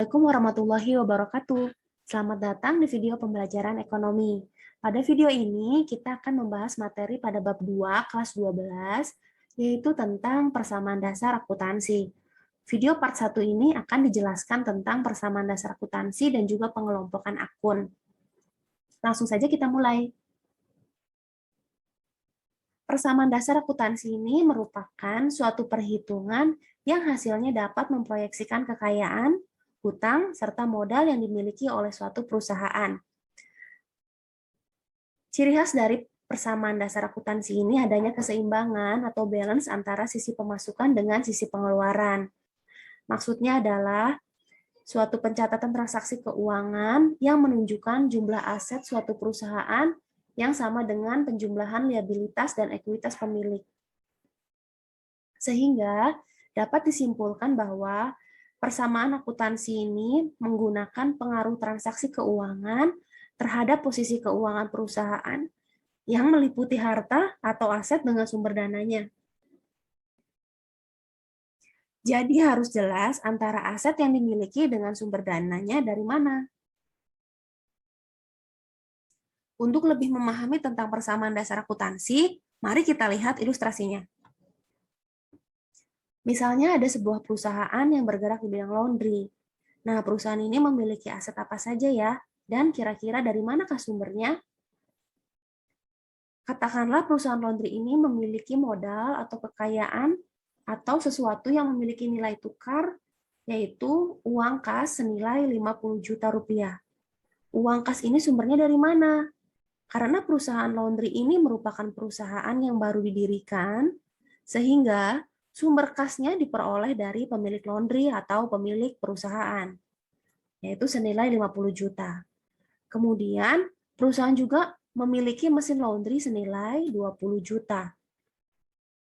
Assalamualaikum warahmatullahi wabarakatuh. Selamat datang di video pembelajaran ekonomi. Pada video ini, kita akan membahas materi pada bab 2, kelas 12, yaitu tentang persamaan dasar akuntansi. Video part 1 ini akan dijelaskan tentang persamaan dasar akuntansi dan juga pengelompokan akun. Langsung saja kita mulai. Persamaan dasar akuntansi ini merupakan suatu perhitungan yang hasilnya dapat memproyeksikan kekayaan, hutang, serta modal yang dimiliki oleh suatu perusahaan. Ciri khas dari persamaan dasar akuntansi ini adanya keseimbangan atau balance antara sisi pemasukan dengan sisi pengeluaran. Maksudnya adalah suatu pencatatan transaksi keuangan yang menunjukkan jumlah aset suatu perusahaan yang sama dengan penjumlahan liabilitas dan ekuitas pemilik. Sehingga dapat disimpulkan bahwa persamaan akuntansi ini menggunakan pengaruh transaksi keuangan terhadap posisi keuangan perusahaan yang meliputi harta atau aset dengan sumber dananya. Jadi harus jelas antara aset yang dimiliki dengan sumber dananya dari mana. Untuk lebih memahami tentang persamaan dasar akuntansi, mari kita lihat ilustrasinya. Misalnya ada sebuah perusahaan yang bergerak di bidang laundry. Nah, perusahaan ini memiliki aset apa saja ya? Dan kira-kira dari manakah sumbernya? Katakanlah perusahaan laundry ini memiliki modal atau kekayaan atau sesuatu yang memiliki nilai tukar, yaitu uang kas senilai 50 juta rupiah. Uang kas ini sumbernya dari mana? Karena perusahaan laundry ini merupakan perusahaan yang baru didirikan, sehingga sumber kasnya diperoleh dari pemilik laundry atau pemilik perusahaan, yaitu senilai 50 juta. Kemudian, perusahaan juga memiliki mesin laundry senilai 20 juta.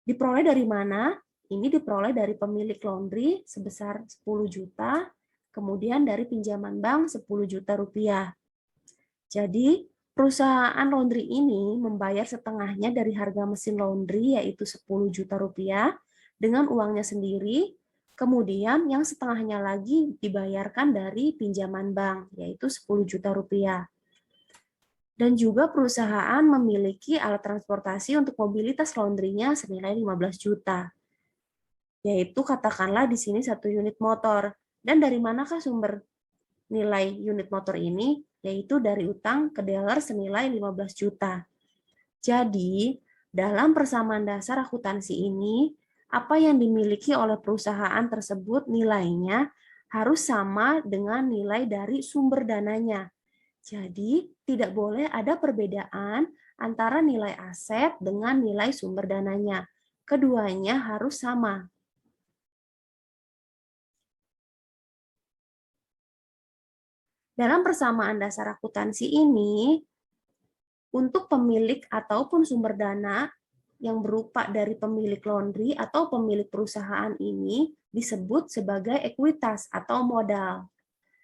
Diperoleh dari mana? Ini diperoleh dari pemilik laundry sebesar 10 juta, kemudian dari pinjaman bank 10 juta rupiah. Jadi, perusahaan laundry ini membayar setengahnya dari harga mesin laundry, yaitu 10 juta rupiah, dengan uangnya sendiri, kemudian yang setengahnya lagi dibayarkan dari pinjaman bank, yaitu 10 juta rupiah. Dan juga perusahaan memiliki alat transportasi untuk mobilitas laundry-nya senilai 15 juta. Yaitu katakanlah di sini 1 unit motor. Dan dari manakah sumber nilai unit motor ini? Yaitu dari utang ke dealer senilai 15 juta. Jadi, dalam persamaan dasar akuntansi ini, apa yang dimiliki oleh perusahaan tersebut nilainya harus sama dengan nilai dari sumber dananya. Jadi, tidak boleh ada perbedaan antara nilai aset dengan nilai sumber dananya. Keduanya harus sama. Dalam persamaan dasar akuntansi ini, untuk pemilik ataupun sumber dana yang berupa dari pemilik laundry atau pemilik perusahaan ini disebut sebagai ekuitas atau modal.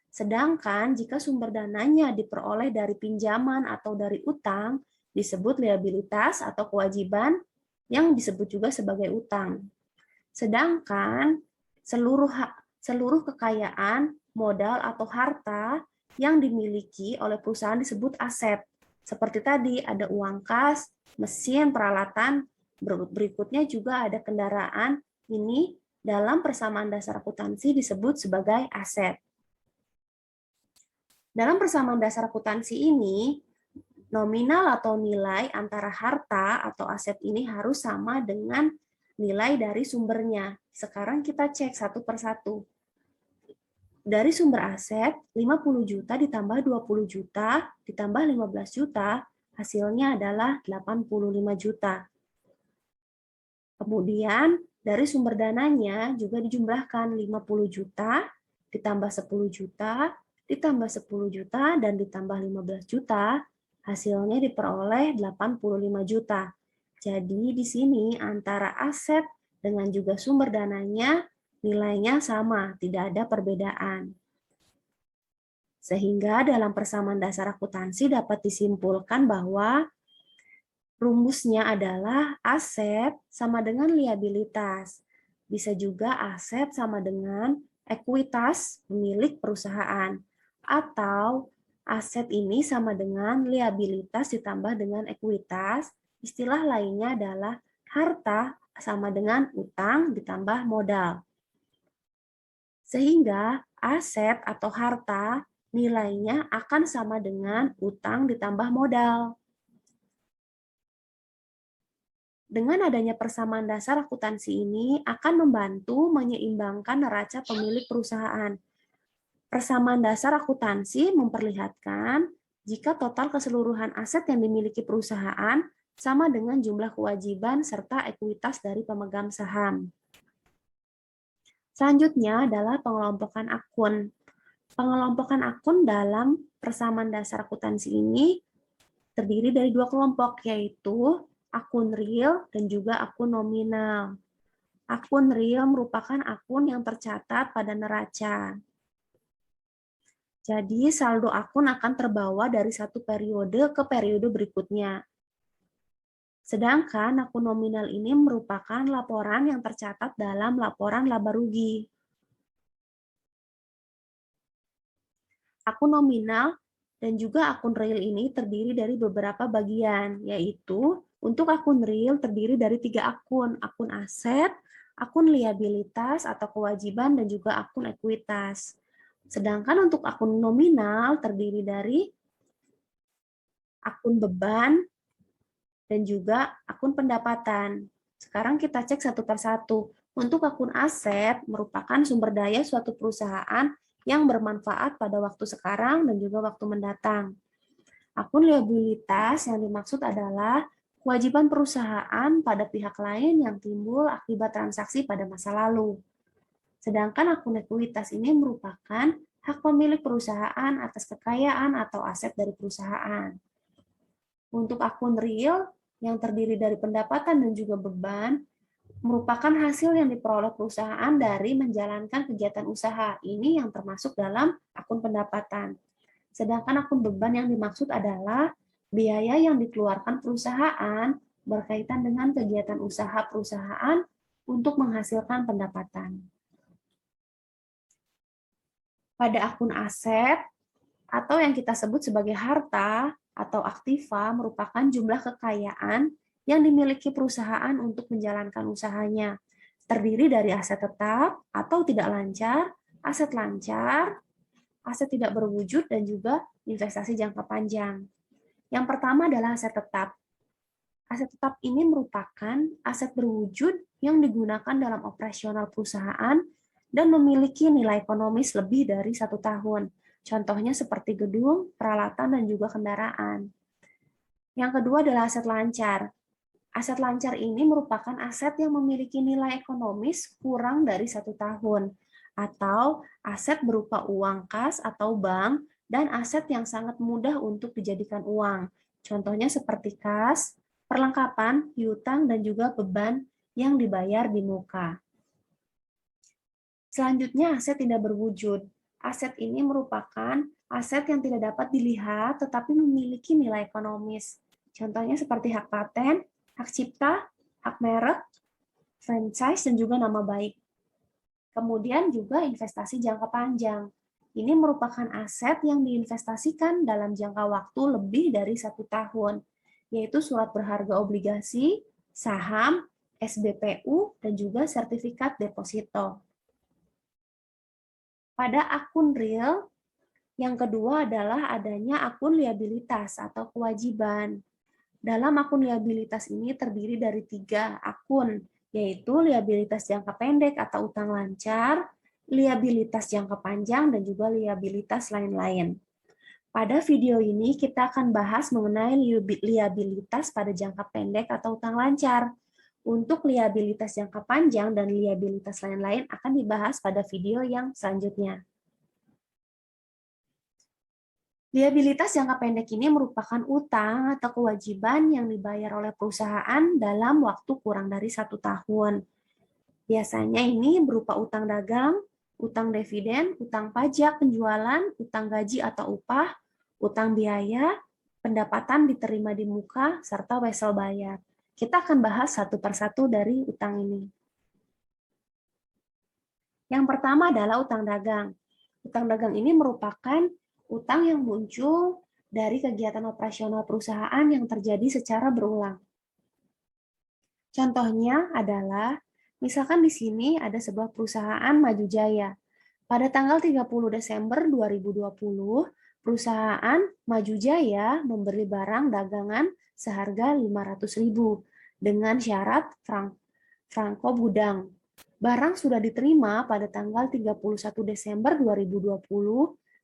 Sedangkan jika sumber dananya diperoleh dari pinjaman atau dari utang, disebut liabilitas atau kewajiban yang disebut juga sebagai utang. Sedangkan seluruh kekayaan, modal atau harta yang dimiliki oleh perusahaan disebut aset. Seperti tadi ada uang kas, mesin, peralatan, berikutnya juga ada kendaraan. Ini dalam persamaan dasar akuntansi disebut sebagai aset. Dalam persamaan dasar akuntansi ini, nominal atau nilai antara harta atau aset ini harus sama dengan nilai dari sumbernya. Sekarang kita cek satu persatu. Dari sumber aset, 50 juta ditambah 20 juta, ditambah 15 juta, hasilnya adalah 85 juta. Kemudian, dari sumber dananya juga dijumlahkan 50 juta, ditambah 10 juta, ditambah 10 juta, dan ditambah 15 juta, hasilnya diperoleh 85 juta. Jadi, di sini antara aset dengan juga sumber dananya, nilainya sama, tidak ada perbedaan. Sehingga dalam persamaan dasar akuntansi dapat disimpulkan bahwa rumusnya adalah aset sama dengan liabilitas. Bisa juga aset sama dengan ekuitas pemilik perusahaan, atau aset ini sama dengan liabilitas ditambah dengan ekuitas. Istilah lainnya adalah harta sama dengan utang ditambah modal. Sehingga aset atau harta nilainya akan sama dengan utang ditambah modal. Dengan adanya persamaan dasar akuntansi ini akan membantu menyeimbangkan neraca pemilik perusahaan. Persamaan dasar akuntansi memperlihatkan jika total keseluruhan aset yang dimiliki perusahaan sama dengan jumlah kewajiban serta ekuitas dari pemegang saham. Selanjutnya adalah pengelompokan akun. Pengelompokan akun dalam persamaan dasar akuntansi ini terdiri dari dua kelompok, yaitu akun real dan juga akun nominal. Akun real merupakan akun yang tercatat pada neraca. Jadi saldo akun akan terbawa dari satu periode ke periode berikutnya. Sedangkan akun nominal ini merupakan laporan yang tercatat dalam laporan laba rugi. Akun nominal dan juga akun real ini terdiri dari beberapa bagian, yaitu untuk akun real terdiri dari 3 akun aset, akun liabilitas atau kewajiban, dan juga akun ekuitas. Sedangkan untuk akun nominal terdiri dari akun beban dan juga akun pendapatan. Sekarang kita cek satu persatu. Untuk akun aset merupakan sumber daya suatu perusahaan yang bermanfaat pada waktu sekarang dan juga waktu mendatang. Akun liabilitas yang dimaksud adalah kewajiban perusahaan pada pihak lain yang timbul akibat transaksi pada masa lalu. Sedangkan akun ekuitas ini merupakan hak pemilik perusahaan atas kekayaan atau aset dari perusahaan. Untuk akun real yang terdiri dari pendapatan dan juga beban, merupakan hasil yang diperoleh perusahaan dari menjalankan kegiatan usaha. Ini yang termasuk dalam akun pendapatan. Sedangkan akun beban yang dimaksud adalah biaya yang dikeluarkan perusahaan berkaitan dengan kegiatan usaha perusahaan untuk menghasilkan pendapatan. Pada akun aset, atau yang kita sebut sebagai harta atau aktiva, merupakan jumlah kekayaan yang dimiliki perusahaan untuk menjalankan usahanya. Terdiri dari aset tetap atau tidak lancar, aset tidak berwujud, dan juga investasi jangka panjang. Yang pertama adalah aset tetap. Aset tetap ini merupakan aset berwujud yang digunakan dalam operasional perusahaan dan memiliki nilai ekonomis lebih dari 1 tahun. Contohnya seperti gedung, peralatan, dan juga kendaraan. Yang kedua adalah aset lancar. Aset lancar ini merupakan aset yang memiliki nilai ekonomis kurang dari 1 tahun, atau aset berupa uang kas atau bank, dan aset yang sangat mudah untuk dijadikan uang. Contohnya seperti kas, perlengkapan, piutang, dan juga beban yang dibayar di muka. Selanjutnya, aset tidak berwujud. Aset ini merupakan aset yang tidak dapat dilihat tetapi memiliki nilai ekonomis. Contohnya seperti hak paten, hak cipta, hak merek, franchise, dan juga nama baik. Kemudian juga investasi jangka panjang. Ini merupakan aset yang diinvestasikan dalam jangka waktu lebih dari 1 tahun, yaitu surat berharga obligasi, saham, SBPU, dan juga sertifikat deposito. Pada akun real, yang kedua adalah adanya akun liabilitas atau kewajiban. Dalam akun liabilitas ini terdiri dari 3 akun, yaitu liabilitas jangka pendek atau utang lancar, liabilitas jangka panjang, dan juga liabilitas lain-lain. Pada video ini kita akan bahas mengenai liabilitas pada jangka pendek atau utang lancar. Untuk liabilitas jangka panjang dan liabilitas lain-lain akan dibahas pada video yang selanjutnya. Liabilitas jangka pendek ini merupakan utang atau kewajiban yang dibayar oleh perusahaan dalam waktu kurang dari 1 tahun. Biasanya ini berupa utang dagang, utang dividen, utang pajak penjualan, utang gaji atau upah, utang biaya, pendapatan diterima di muka, serta wesel bayar. Kita akan bahas satu persatu dari utang ini. Yang pertama adalah utang dagang. Utang dagang ini merupakan utang yang muncul dari kegiatan operasional perusahaan yang terjadi secara berulang. Contohnya adalah, misalkan di sini ada sebuah perusahaan Maju Jaya. Pada tanggal 30 Desember 2020, perusahaan Maju Jaya memberi barang dagangan seharga 500.000 dengan syarat franko gudang. Barang sudah diterima pada tanggal 31 Desember 2020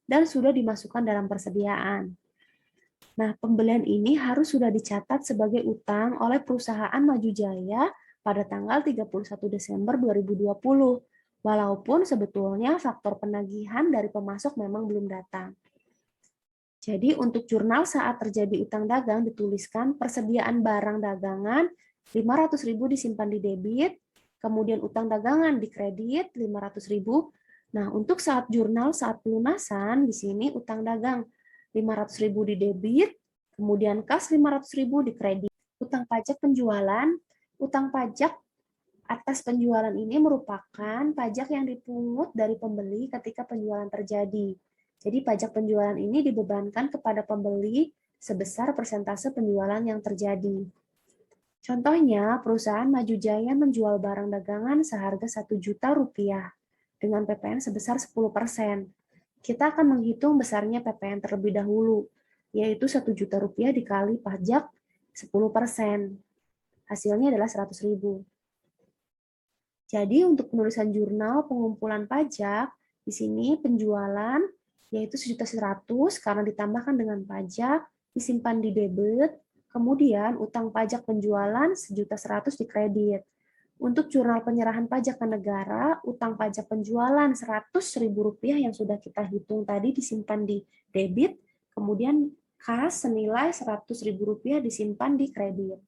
dan sudah dimasukkan dalam persediaan. Nah, pembelian ini harus sudah dicatat sebagai utang oleh perusahaan Maju Jaya pada tanggal 31 Desember 2020, walaupun sebetulnya faktor penagihan dari pemasok memang belum datang. Jadi untuk jurnal saat terjadi utang dagang dituliskan persediaan barang dagangan 500.000 disimpan di debit, kemudian utang dagangan di kredit 500.000. Nah, untuk saat jurnal saat pelunasan di sini utang dagang 500.000 di debit, kemudian kas 500.000 di kredit. Utang pajak penjualan, utang pajak atas penjualan ini merupakan pajak yang dipungut dari pembeli ketika penjualan terjadi. Jadi pajak penjualan ini dibebankan kepada pembeli sebesar persentase penjualan yang terjadi. Contohnya, perusahaan Maju Jaya menjual barang dagangan seharga 1 juta rupiah dengan PPN sebesar 10%. Kita akan menghitung besarnya PPN terlebih dahulu, yaitu 1 juta rupiah dikali pajak 10%. Hasilnya adalah 100.000. Jadi untuk penulisan jurnal pengumpulan pajak, di sini penjualan yaitu 1.100.000 karena ditambahkan dengan pajak, disimpan di debit, kemudian utang pajak penjualan 1.100.000 di kredit. Untuk jurnal penyerahan pajak ke negara, utang pajak penjualan Rp100.000 yang sudah kita hitung tadi disimpan di debit, kemudian kas senilai Rp100.000 disimpan di kredit.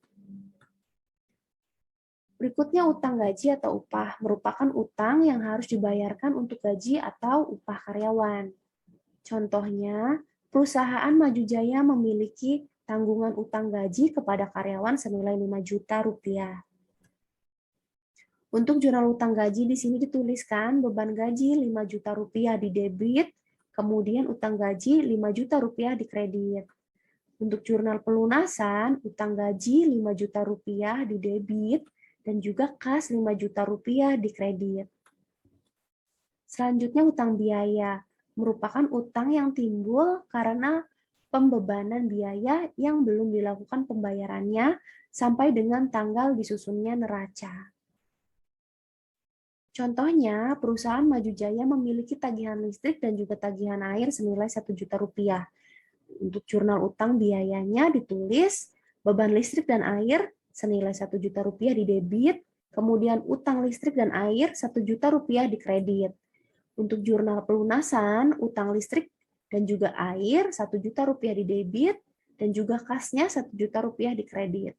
Berikutnya utang gaji atau upah, merupakan utang yang harus dibayarkan untuk gaji atau upah karyawan. Contohnya, perusahaan Maju Jaya memiliki tanggungan utang gaji kepada karyawan senilai 5 juta rupiah. Untuk jurnal utang gaji di sini dituliskan beban gaji 5 juta rupiah di debit, kemudian utang gaji 5 juta rupiah di kredit. Untuk jurnal pelunasan, utang gaji 5 juta rupiah di debit, dan juga kas 5 juta rupiah di kredit. Selanjutnya utang biaya, merupakan utang yang timbul karena pembebanan biaya yang belum dilakukan pembayarannya sampai dengan tanggal disusunnya neraca. Contohnya, perusahaan Maju Jaya memiliki tagihan listrik dan juga tagihan air senilai 1 juta rupiah. Untuk jurnal utang biayanya ditulis beban listrik dan air senilai 1 juta rupiah di debit, kemudian utang listrik dan air 1 juta rupiah di kredit. Untuk jurnal pelunasan, utang listrik dan juga air 1 juta rupiah di debit, dan juga kasnya 1 juta rupiah di kredit.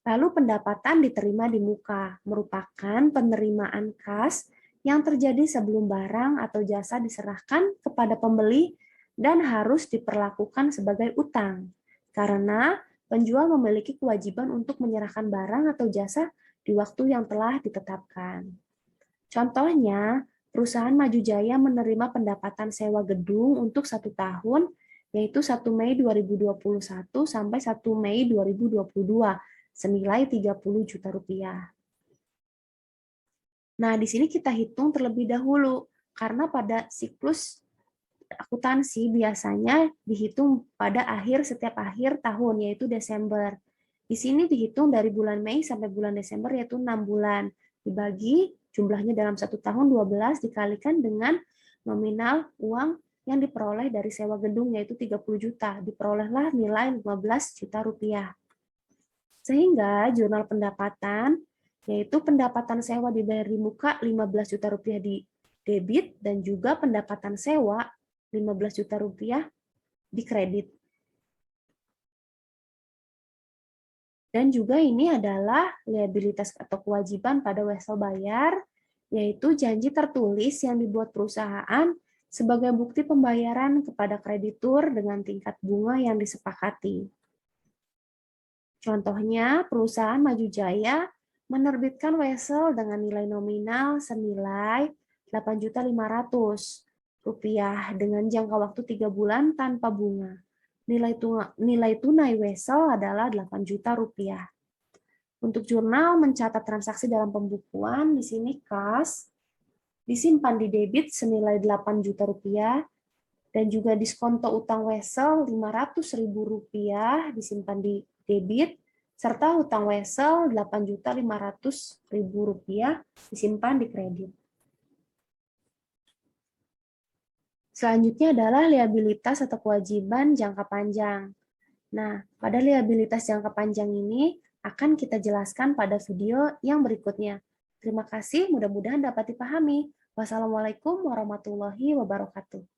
Lalu pendapatan diterima di muka, merupakan penerimaan kas yang terjadi sebelum barang atau jasa diserahkan kepada pembeli dan harus diperlakukan sebagai utang, karena penjual memiliki kewajiban untuk menyerahkan barang atau jasa di waktu yang telah ditetapkan. Contohnya, perusahaan Maju Jaya menerima pendapatan sewa gedung untuk 1 tahun, yaitu 1 Mei 2021 sampai 1 Mei 2022, senilai 30 juta rupiah. Nah, di sini kita hitung terlebih dahulu, karena pada siklus akuntansi biasanya dihitung pada setiap akhir tahun, yaitu Desember. Di sini dihitung dari bulan Mei sampai bulan Desember, yaitu 6 bulan. Dibagi jumlahnya dalam 1 tahun 12 dikalikan dengan nominal uang yang diperoleh dari sewa gedung, yaitu 30 juta. Diperolehlah nilai 15 juta rupiah. Sehingga jurnal pendapatan, yaitu pendapatan sewa dibayar di muka 15 juta rupiah di debit, dan juga pendapatan sewa 15 juta rupiah di kredit. Dan juga ini adalah liabilitas atau kewajiban pada wesel bayar, yaitu janji tertulis yang dibuat perusahaan sebagai bukti pembayaran kepada kreditur dengan tingkat bunga yang disepakati. Contohnya, perusahaan Maju Jaya menerbitkan wesel dengan nilai nominal senilai Rp8.500.000 dengan jangka waktu 3 bulan tanpa bunga. Nilai tunai wesel adalah Rp8 juta. Untuk jurnal mencatat transaksi dalam pembukuan, di sini kas disimpan di debit senilai Rp8 juta dan juga diskonto utang wesel Rp500.000 disimpan di debit serta hutang wesel Rp8.500.000 disimpan di kredit. Selanjutnya adalah liabilitas atau kewajiban jangka panjang. Nah, pada liabilitas jangka panjang ini akan kita jelaskan pada video yang berikutnya. Terima kasih, mudah-mudahan dapat dipahami. Wassalamualaikum warahmatullahi wabarakatuh.